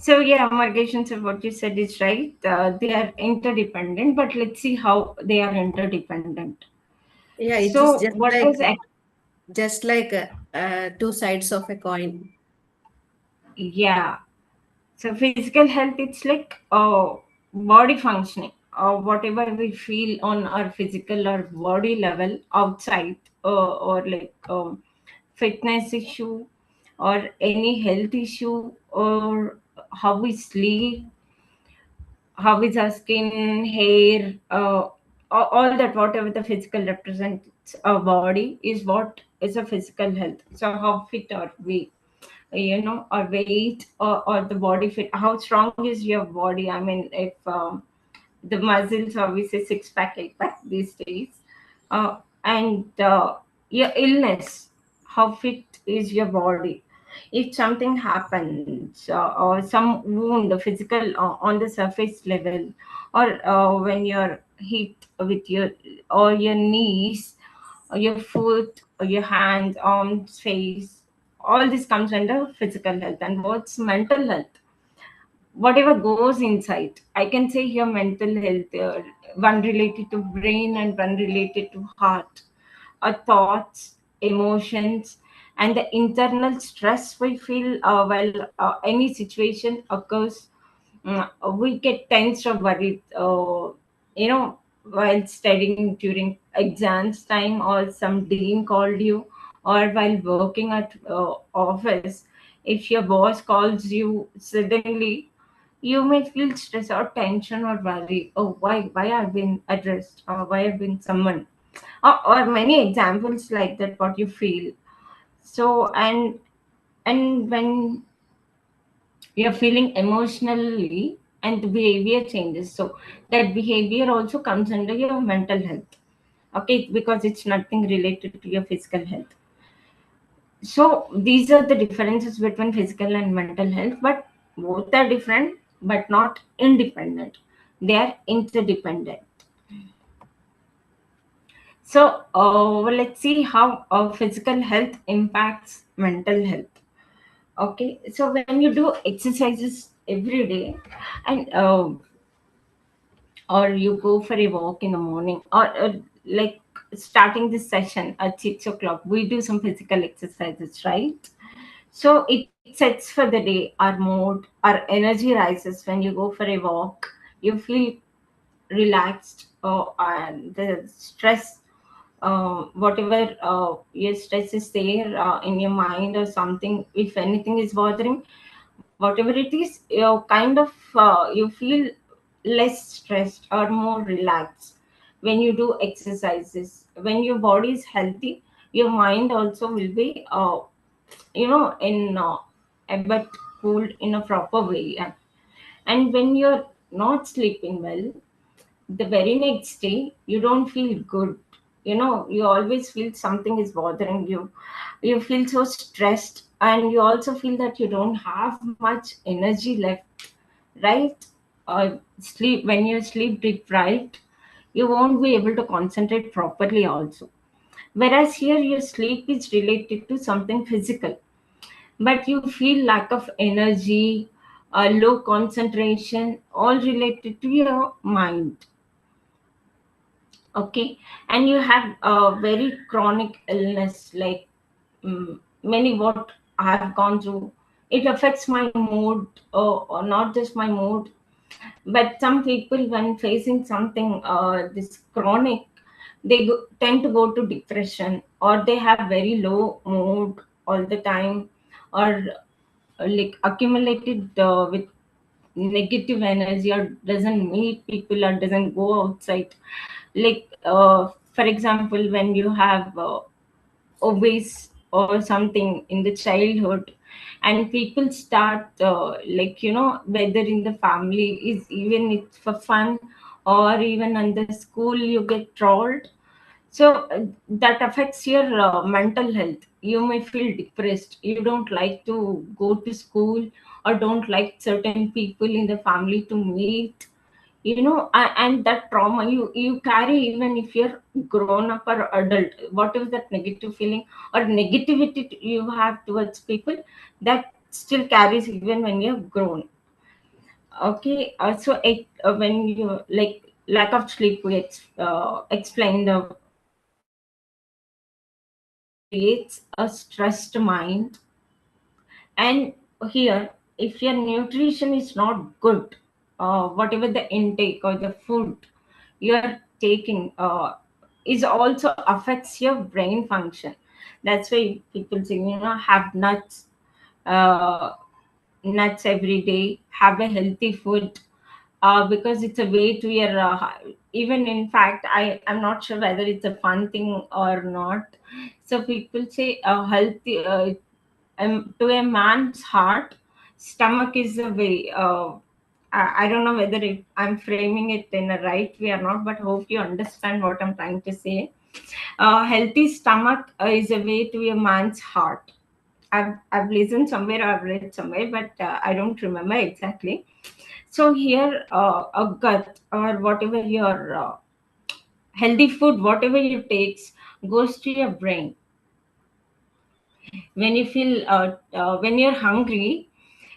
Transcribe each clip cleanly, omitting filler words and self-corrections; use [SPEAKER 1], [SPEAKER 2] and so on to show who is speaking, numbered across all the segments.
[SPEAKER 1] So yeah, Margation, so what you said is right. They are interdependent, but let's see how they are interdependent.
[SPEAKER 2] Yeah, it is
[SPEAKER 1] So what is
[SPEAKER 2] just like two sides of a coin.
[SPEAKER 1] yeah? So physical health, it's like body functioning, or whatever we feel on our physical or body level outside, or like fitness issue, or any health issue, or how we sleep, how is our skin, hair, all that, whatever the physical represents our body is what is a physical health. So how fit are we? Or weight, or the body fit, how strong is your body? I mean, if the muscles, obviously six pack, eight pack these days, and your illness, how fit is your body? If something happens, or some wound, the physical, on the surface level, or when you're hit with your knees, or your foot, or your hands, arms, face, all this comes under physical health. And what's mental health? Whatever goes inside. I can say here mental health, one related to brain and one related to heart, thoughts, emotions, and the internal stress we feel while any situation occurs. We get tense or worried, while studying during exams time, or some dean called you, or while working at office. If your boss calls you suddenly, you may feel stress or tension or worry. Oh, why I've been addressed, or why I've been summoned, or many examples like that. What you feel. So and when you're feeling emotionally, and the behavior changes, so that behavior also comes under your mental health. Okay, because it's nothing related to your physical health. So these are the differences between physical and mental health, but both are different, but not independent. They are interdependent. So let's see how physical health impacts mental health. Okay, so when you do exercises every day, and or you go for a walk in the morning, or like starting this session at 6 o'clock, we do some physical exercises, right? So it sets for the day our mood, our energy rises. When you go for a walk, you feel relaxed, and the stress, whatever your stress is there in your mind, or something, if anything is bothering, whatever it is, you kind of you feel less stressed or more relaxed when you do exercises. When your body is healthy, your mind also will be in a bit cooled in a proper way. And when you're not sleeping well, the very next day you don't feel good. You always feel something is bothering you. You feel so stressed, and you also feel that you don't have much energy left, right? Sleep, when you sleep deprived, you won't be able to concentrate properly also. Whereas here your sleep is related to something physical, but you feel lack of energy, low concentration, all related to your mind. Okay, and you have a very chronic illness, like many what I have gone through. It affects my mood, or not just my mood, but some people, when facing something this chronic, they tend to go to depression, or they have very low mood all the time, or like accumulated with negative energy, or doesn't meet people, or doesn't go outside. Like for example, when you have obese or something in the childhood, and people start whether in the family is, even it's for fun, or even in the school you get trolled. So that affects your mental health. You may feel depressed, you don't like to go to school, or don't like certain people in the family to meet. And that trauma you carry, even if you're grown up or adult. Whatever that negative feeling or negativity you have towards people, that still carries even when you're grown. Okay, so when you like lack of sleep, we explain the creates a stressed mind. And here, if your nutrition is not good, whatever the intake or the food you're taking is also affects your brain function. That's why people say, have uh, nuts every day, have a healthy food, because it's a way to your even in fact I'm not sure whether it's a fun thing or not. So people say healthy to a man's heart, stomach is a way. I don't know whether I'm framing it in a right way or not, but hope you understand what I'm trying to say. Healthy stomach is a way to a man's heart. I've listened somewhere or I've read somewhere, but I don't remember exactly. So here, a gut or whatever your healthy food, whatever you takes, goes to your brain. When you feel, when you're hungry,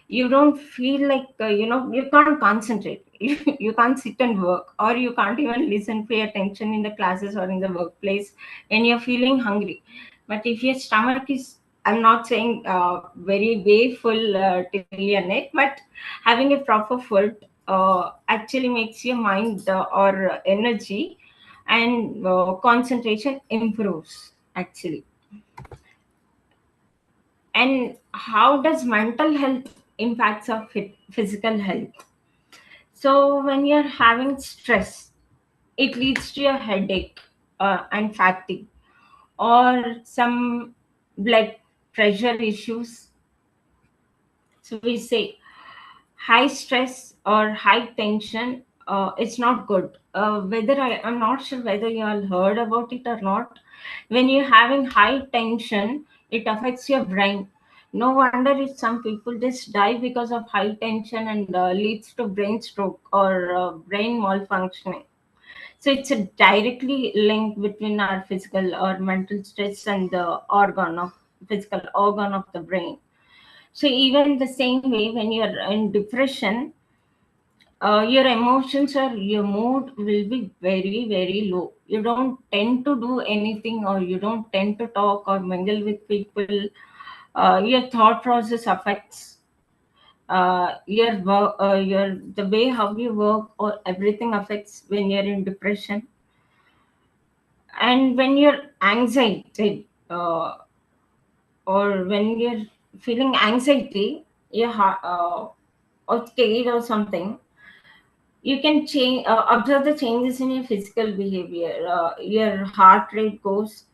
[SPEAKER 1] you don't feel like you can't concentrate. You can't sit and work, or you can't even listen, pay attention in the classes or in the workplace when you're feeling hungry. But if your stomach is, I'm not saying very way full till your neck, but having a proper food actually makes your mind or energy and concentration improves actually. And how does mental health impacts our physical health? So when you're having stress, it leads to a headache and fatigue, or some blood pressure issues. So we say high stress or high tension, it's not good. Whether I'm not sure whether you all heard about it or not. When you're having high tension, it affects your brain. No wonder if some people just die because of high tension and leads to brain stroke or brain malfunctioning. So it's a directly link between our physical or mental stress and the physical organ of the brain. So even the same way, when you're in depression, your emotions or your mood will be very very low. You don't tend to do anything, or you don't tend to talk or mingle with people. Your thought process affects your the way how you work, or everything affects when you're in depression. And when you're anxiety, or when you're feeling anxiety, your heart, or scared or something, you can change observe the changes in your physical behavior. Your heart rate goes,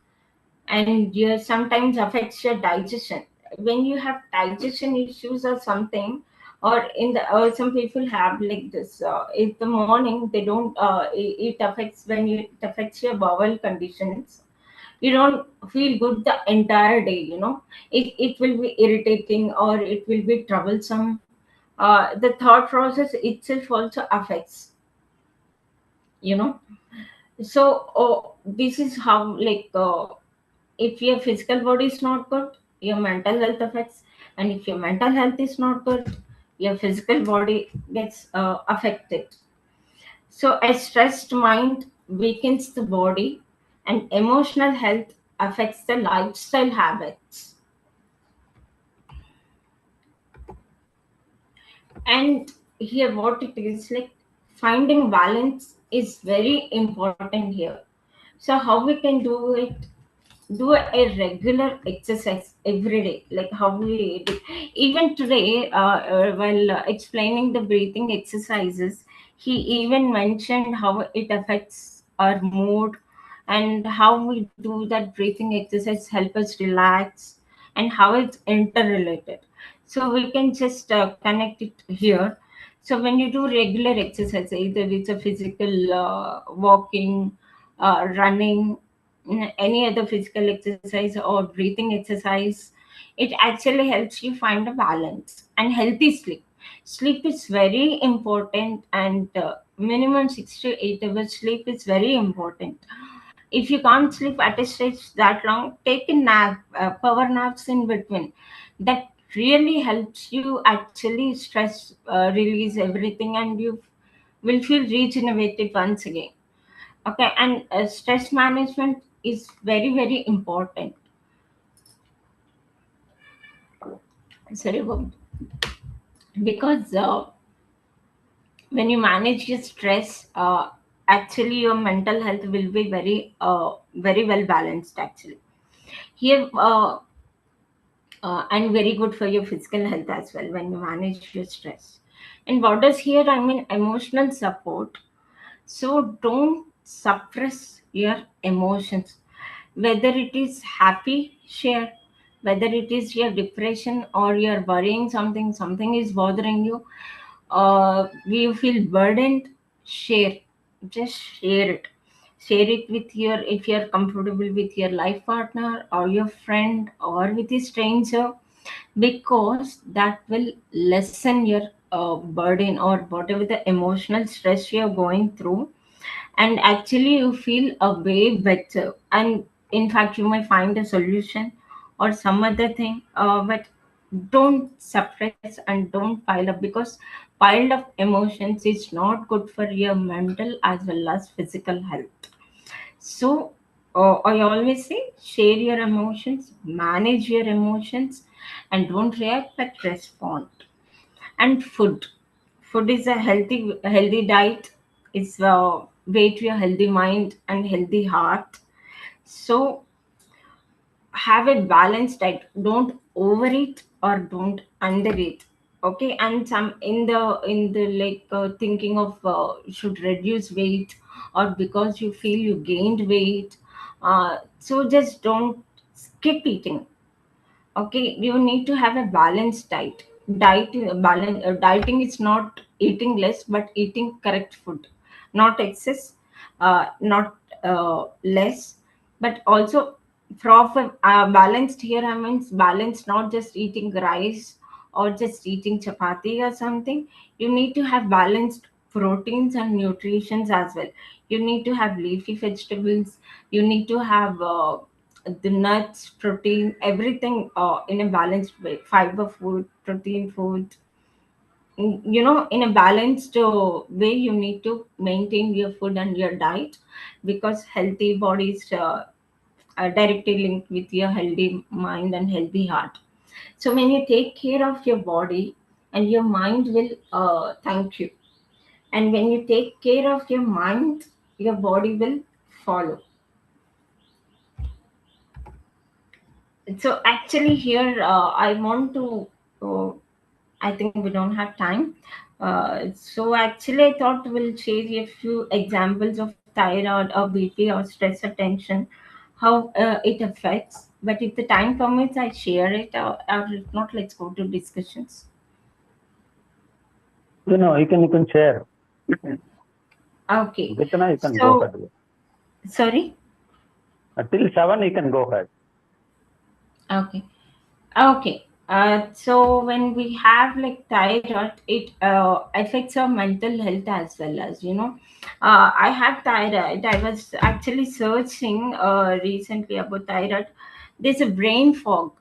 [SPEAKER 1] and your sometimes affects your digestion. When you have digestion issues or something, or in the some people have like this, in the morning they don't it affects when you it affects your bowel conditions. You don't feel good the entire day, it will be irritating, or it will be troublesome. The thought process itself also affects, you know so this is how, like, if your physical body is not good, your mental health affects. And if your mental health is not good, your physical body gets affected. So a stressed mind weakens the body, and emotional health affects the lifestyle habits. And here what it is like, finding balance is very important here. So how we can do it? Do a regular exercise every day, like how we do. Even today, while explaining the breathing exercises, he even mentioned how it affects our mood, and how we do that breathing exercise help us relax, and how it's interrelated. So we can just connect it here. So when you do regular exercise, either it's a physical walking, running, any other physical exercise or breathing exercise, it actually helps you find a balance and healthy sleep. Sleep is very important, and minimum 6 to 8 hours sleep is very important. If you can't sleep at a stretch that long, take a nap, power naps in between. That really helps you actually stress release everything, and you will feel regenerated once again. Okay, and stress management is very very important. Sorry, because when you manage your stress, actually your mental health will be very well balanced actually here, and very good for your physical health as well when you manage your stress. And what does here I mean emotional support. So don't suppress your emotions, whether it is happy, share. Whether it is your depression or you're worrying something is bothering you, you feel burdened, share. Just share it. Share it with your, if you're comfortable with your life partner or your friend or with a stranger, because that will lessen your burden or whatever the emotional stress you're going through, and actually you feel a way better. And in fact you might find a solution or some other thing, but don't suppress and don't pile up, because piled up emotions is not good for your mental as well as physical health. So I always say share your emotions, manage your emotions, and don't react but respond. And food is a healthy diet, is a way to a healthy mind and healthy heart. So have a balanced diet, don't overeat or don't undereat. Okay, and some in the like thinking of should reduce weight, or because you feel you gained weight, so just don't skip eating. Okay, you need to have a balanced dieting is not eating less but eating correct food, not excess, not less, but also proper balanced. Here I means balanced, not just eating rice or just eating chapati or something. You need to have balanced proteins and nutritions as well. You need to have leafy vegetables, you need to have the nuts, protein, everything in a balanced way. Fiber food, protein food. In a balanced way, you need to maintain your food and your diet, because healthy bodies are directly linked with your healthy mind and healthy heart. So when you take care of your body, and your mind will thank you. And when you take care of your mind, your body will follow. So actually here I want to uh, I think we don't have time. So actually I thought we'll share a few examples of thyroid or BP or stress or tension, how it affects. But if the time permits, I share it, or if not, let's go to discussions.
[SPEAKER 3] You can share.
[SPEAKER 1] Okay,
[SPEAKER 3] Gitana, you can go
[SPEAKER 1] so
[SPEAKER 3] ahead.
[SPEAKER 1] sorry.
[SPEAKER 3] Till 7, you can go ahead.
[SPEAKER 1] Okay. Okay. So when we have like thyroid, it affects our mental health as well as, I have thyroid. I was actually searching recently about thyroid. There's a brain fog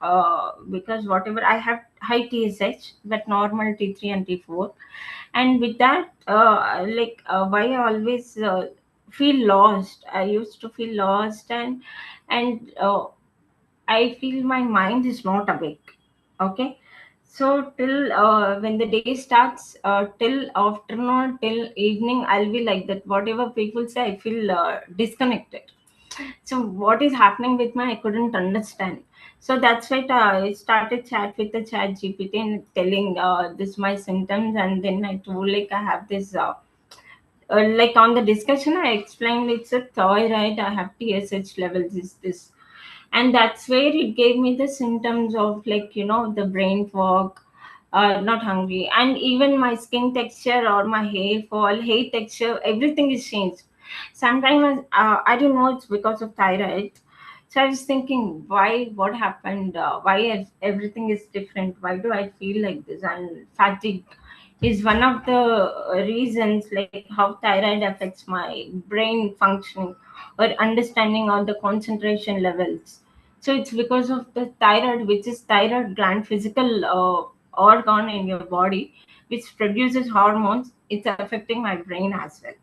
[SPEAKER 1] because whatever I have high TSH, but normal T3 and T4, and with that, why I always feel lost. I used to feel lost, and I feel my mind is not awake. Okay. So till when the day starts, till afternoon, till evening, I'll be like that. Whatever people say, I feel disconnected. So what is happening with my, I couldn't understand. So that's why I started chat with the chat GPT and telling this my symptoms, and then I told like I have this. Like on the discussion, I explained it's a thyroid. I have TSH levels. Is this, and that's where it gave me the symptoms of like the brain fog, not hungry, and even my skin texture or my hair fall, hair texture, everything is changed. Sometimes I don't know it's because of thyroid. So I was thinking, why, what happened, why everything is different, why do I feel like this? And fatigue is one of the reasons, like how thyroid affects my brain functioning or understanding or the concentration levels. So it's because of the thyroid, which is thyroid gland, physical organ in your body, which produces hormones. It's affecting my brain as well.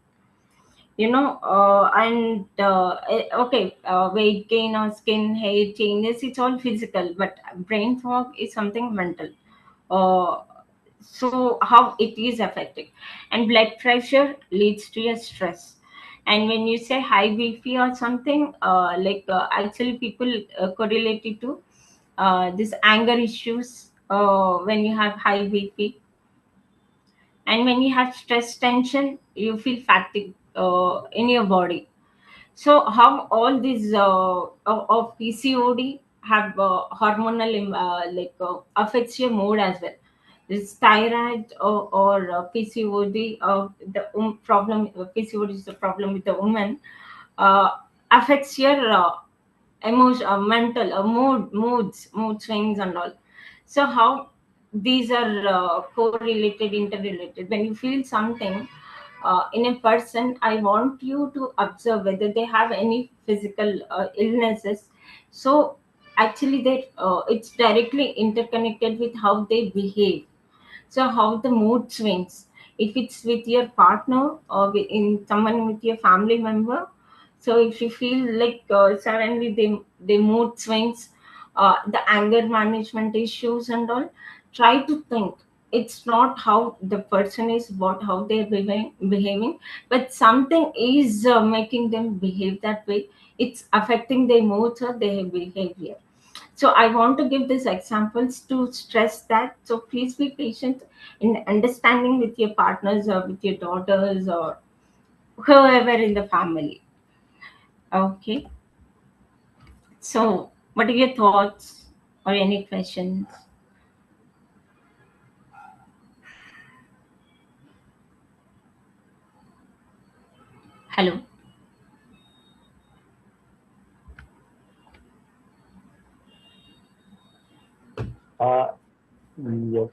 [SPEAKER 1] Okay, weight gain or skin hair changes, it's all physical, but brain fog is something mental. uh, so how it is affecting, and blood pressure leads to a stress. And when you say high bp or something, actually people correlate it to this anger issues when you have high bp. And when you have stress tension, you feel fatigue in your body. So how all these of PCOD have hormonal affects your mood as well. This thyroid or PCOD, the problem, PCOD is the problem with the woman, uh, affects your emotion, mental, mood swings and all. So how these are correlated, interrelated. When you feel something in a person, I want you to observe whether they have any physical illnesses. So actually, they it's directly interconnected with how they behave. So how the mood swings, if it's with your partner or in someone with your family member. So if you feel like suddenly they mood swings, the anger management issues and all, try to think it's not how the person is, but how they're behaving, but something is making them behave that way. It's affecting their moods or their behavior. So I want to give these examples to stress that. So please be patient in understanding with your partners or with your daughters or whoever in the family. Okay. So what are your thoughts or any questions? Hello.
[SPEAKER 3] Yes.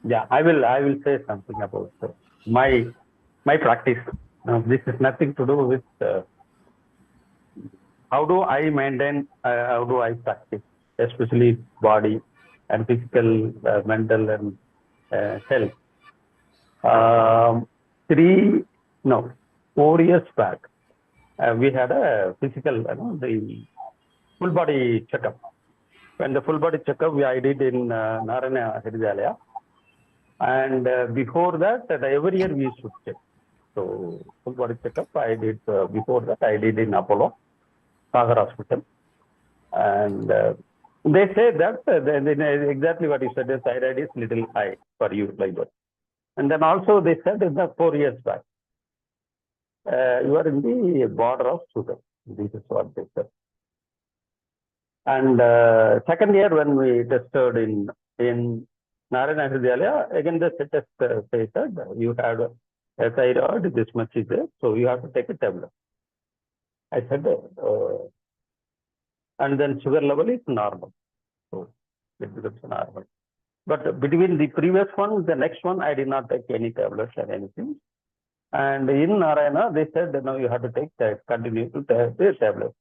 [SPEAKER 3] Yeah, I will say something about my practice. This is nothing to do with how do I maintain, how do I practice, especially body and physical, mental, and health. Um, three, no, 4 years back, we had a physical, the full body checkup. When the full body checkup I did in Narayana Hridayalaya, and before that, every year we should check. So full body checkup I did before that I did in Apollo Sagar Hospital, and they say that exactly what you said, the thyroid is little high for you, like that. And then also they said in the 4 years back, you are in the border of sugar. This is what they said. And second year when we tested in Narayana Hridayalaya, again the test said that you had a thyroid, this much is there, so you have to take a tablet. I said, and then sugar level is normal, so it becomes normal. But between the previous one, the next one, I did not take any tablets or anything. And in Narayana, they said, no, you have to take continue to take the tablets.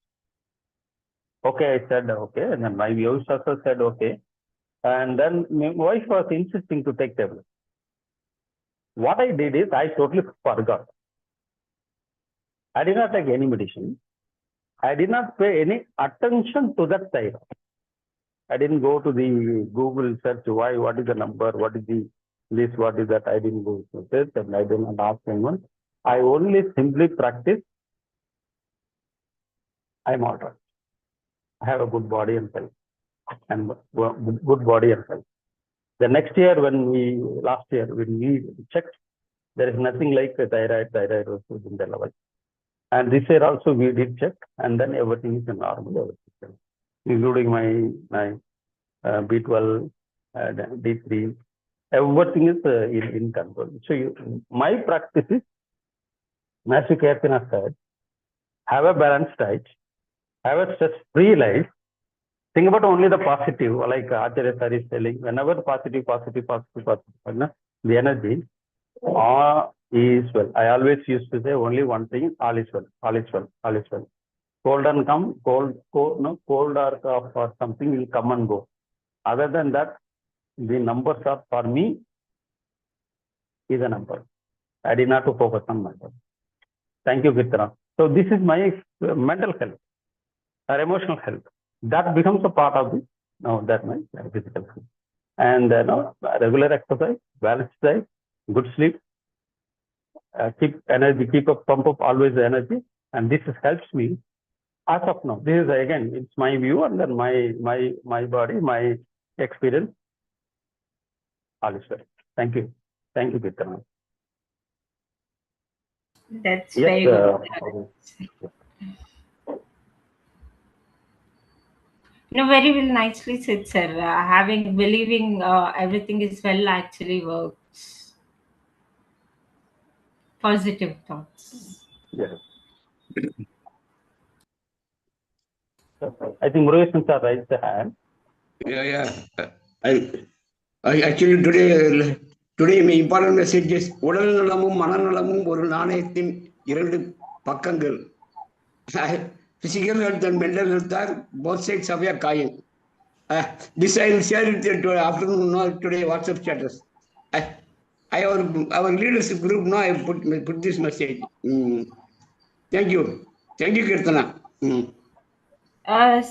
[SPEAKER 3] Okay, I said, okay. And then my wife also said, okay. And then my wife was insisting to take tablets. What I did is I totally forgot. I did not take any medicine. I did not pay any attention to that thyroid. I didn't go to the Google search, what is the number, what is the this, what is that. I didn't go to this, and I did not ask anyone. I only simply practice. I'm all right. I have a good body and health, and good body and health. The next year, last year, when we checked, there is nothing like a thyroid was in the level. And this year also we did check, and then everything is normal, including my B12, D3, everything is in control. So my practice is, as Kirtina said, have a balanced diet, have a stress-free life. Think about only the positive, like Acharya Sir is telling, whenever positive, the energy, All is well. I always used to say only one thing: all is well, all is well, all is well. Cold and come, cold or cough or something will come and go. Other than that, the numbers are for me is a number. I did not to focus on numbers. Thank you, Kirtana. So this is my mental health or emotional health. That becomes a part of the that my physical health. And regular exercise, balanced diet, good sleep, keep energy, keep up, pump up always the energy, and this helps me as of now. This is again, it's my view and then my body, my experience. All is well. Thank you, Kirtana.
[SPEAKER 1] That's
[SPEAKER 3] Yes,
[SPEAKER 1] very good. Very well, nicely said, sir. Believing everything is well actually works. Positive thoughts.
[SPEAKER 3] yes. I think Murugesan sir raised the hand.
[SPEAKER 4] Yeah. I actually today my important message is உடல் நலமும் மனநலமும் ஒரு நாணயத்தின் இரண்டு பக்கங்கள். Physical health and mental health are both sides of a coin. This I will share it afternoon today WhatsApp status. Our leadership group now I put this message. Thank you, Kirtana.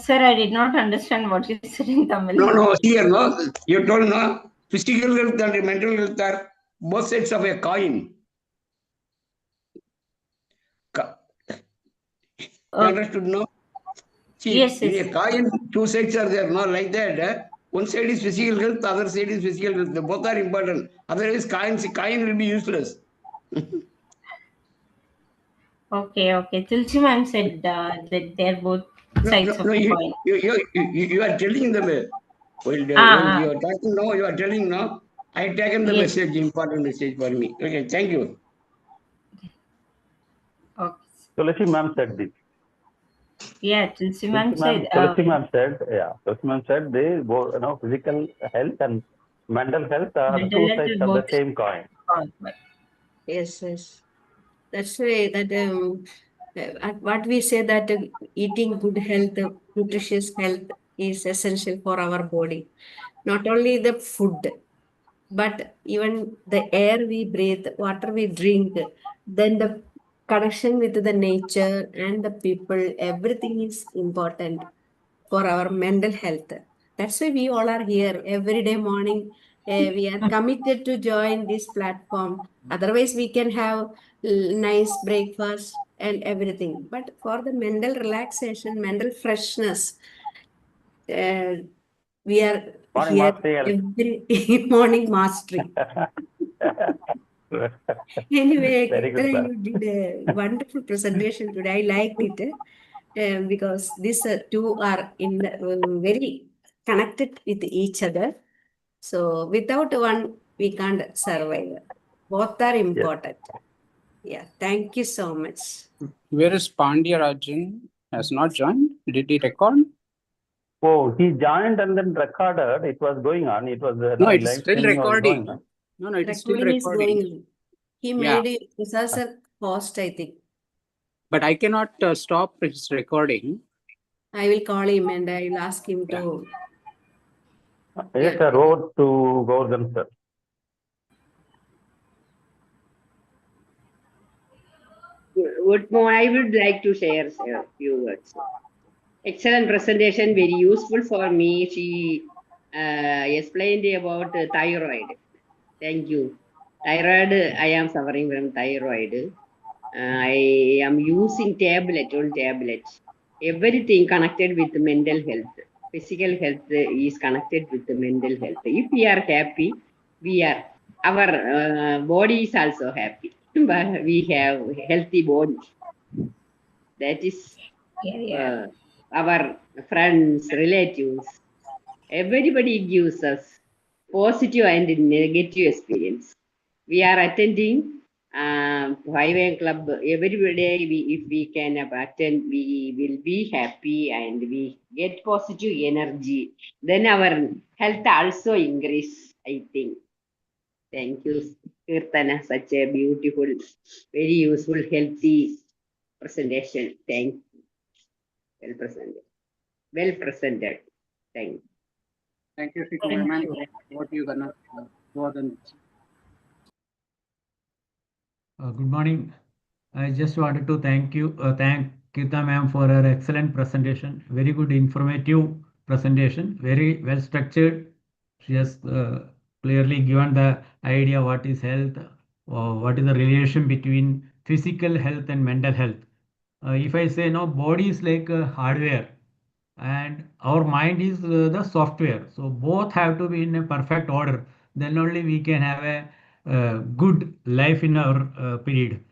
[SPEAKER 1] Sir, I did not understand what you said in Tamil.
[SPEAKER 4] No, here, no. You told, no. Physical health and mental health are both sides of a coin. Understood, no? See,
[SPEAKER 1] Yes.
[SPEAKER 4] in a coin, two sides are there, no? Like that. One side is physical health, other side is physical health. Both are important. Otherwise, coin will be useless.
[SPEAKER 1] Okay. Tulsi ma'am said that they're both sides of the coin.
[SPEAKER 4] You are telling them. While you are talking now, you are telling now. I have taken the message, important message for me. Okay, thank you.
[SPEAKER 1] Okay.
[SPEAKER 3] Tulsi ma'am said this.
[SPEAKER 1] Yeah, Tulsi ma'am said.
[SPEAKER 3] Tulsi ma'am said they both, physical health and mental health are two sides of the same coin.
[SPEAKER 2] Yes. That's why that what we say that eating good health, nutritious health is essential for our body. Not only the food, but even the air we breathe, water we drink, then the connection with the nature and the people, everything is important for our mental health. That's why we all are here every day morning. We are committed to join this platform. Otherwise, we can have nice breakfast and everything. But for the mental relaxation, mental freshness, we are here every morning mastery. Anyway, you did a wonderful presentation today. I liked it because these two are very connected with each other. So without one, we can't survive. Both are important. Yeah, thank you so much.
[SPEAKER 5] Where is Pandya Rajan? Has not joined. Did he record?
[SPEAKER 3] Oh, he joined and then recorded. It was going on. It was
[SPEAKER 5] no, it's still recording. No, it is still recording.
[SPEAKER 2] He made it as a host, I think.
[SPEAKER 5] But I cannot stop his recording.
[SPEAKER 2] I will call him and I will ask him to.
[SPEAKER 3] Yes, I wrote to Gordon, sir.
[SPEAKER 6] What more I would like to share a few words. Excellent presentation, very useful for me. She explained about thyroid. Thank you. Thyroid, I am suffering from thyroid. I am using tablet. Everything connected with mental health. Physical health is connected with the mental health. If we are happy, our body is also happy. But we have healthy body. That is our friends, relatives. Everybody gives us positive and negative experience. We are attending 5 AM club every day. If we can attend, we will be happy and we get positive energy. Then our health also increase, I think. Thank you, Kirtana, such a beautiful, very useful, healthy presentation. Thank you. Well presented. Well presented. Thank you.
[SPEAKER 5] Thank you, Sri
[SPEAKER 1] Thank
[SPEAKER 5] Kumarman.
[SPEAKER 1] you.
[SPEAKER 5] What you gonna go on the next?
[SPEAKER 7] Good morning. I just wanted to thank Kirta ma'am for her excellent presentation. Very good, informative presentation. Very well structured. She has clearly given the idea what is health, what is the relation between physical health and mental health. If I say no, body is like hardware, and our mind is the software. So both have to be in a perfect order. Then only we can have a good life in our period.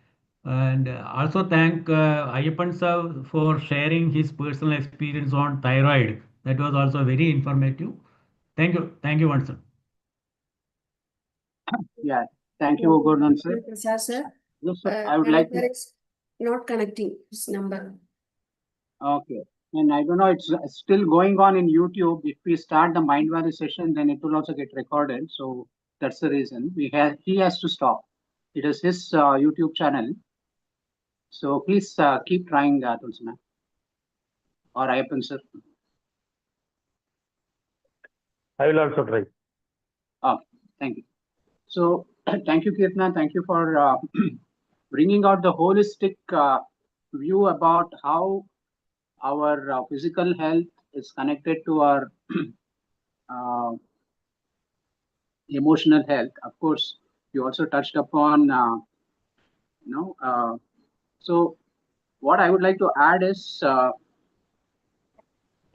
[SPEAKER 7] And also thank Ayyappan sir for sharing his personal experience on thyroid. That was also very informative. Thank you. Thank you once, sir.
[SPEAKER 5] Yeah, thank you, Gordon sir.
[SPEAKER 2] Prasad sir,
[SPEAKER 5] Yes, sir. I would like to.
[SPEAKER 2] is not connecting his number.
[SPEAKER 5] Okay. And I don't know, it's still going on in YouTube. If we start the Mind Valley session, then it will also get recorded. So that's the reason he has to stop. It is his YouTube channel. So please keep trying that, Tulsina. Or Ayyappan sir.
[SPEAKER 3] I will also try.
[SPEAKER 5] Okay, thank you. So thank you, Kirtana. Thank you for bringing out the holistic view about how our physical health is connected to our uh, emotional health. Of course, you also touched upon, so what I would like to add is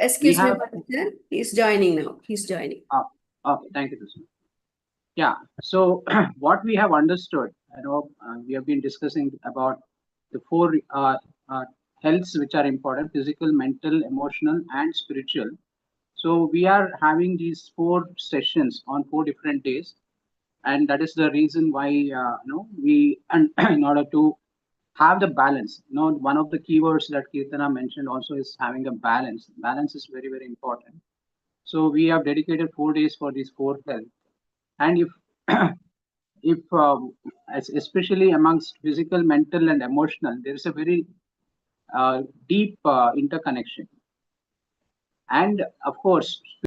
[SPEAKER 2] Excuse me,
[SPEAKER 5] have.
[SPEAKER 2] Sir. He's joining now. He's joining.
[SPEAKER 5] Okay, thank you, Tulsina. Yeah, so what we have understood, we have been discussing about the four healths which are important: physical, mental, emotional, and spiritual. So we are having these 4 sessions on 4 different days, and that is the reason why we and in order to have the balance. One of the keywords that Kirtana mentioned also is having a balance. Balance is very, very important. So we have dedicated 4 days for these 4 health. And if especially amongst physical, mental, and emotional, there is a very deep interconnection. And of course,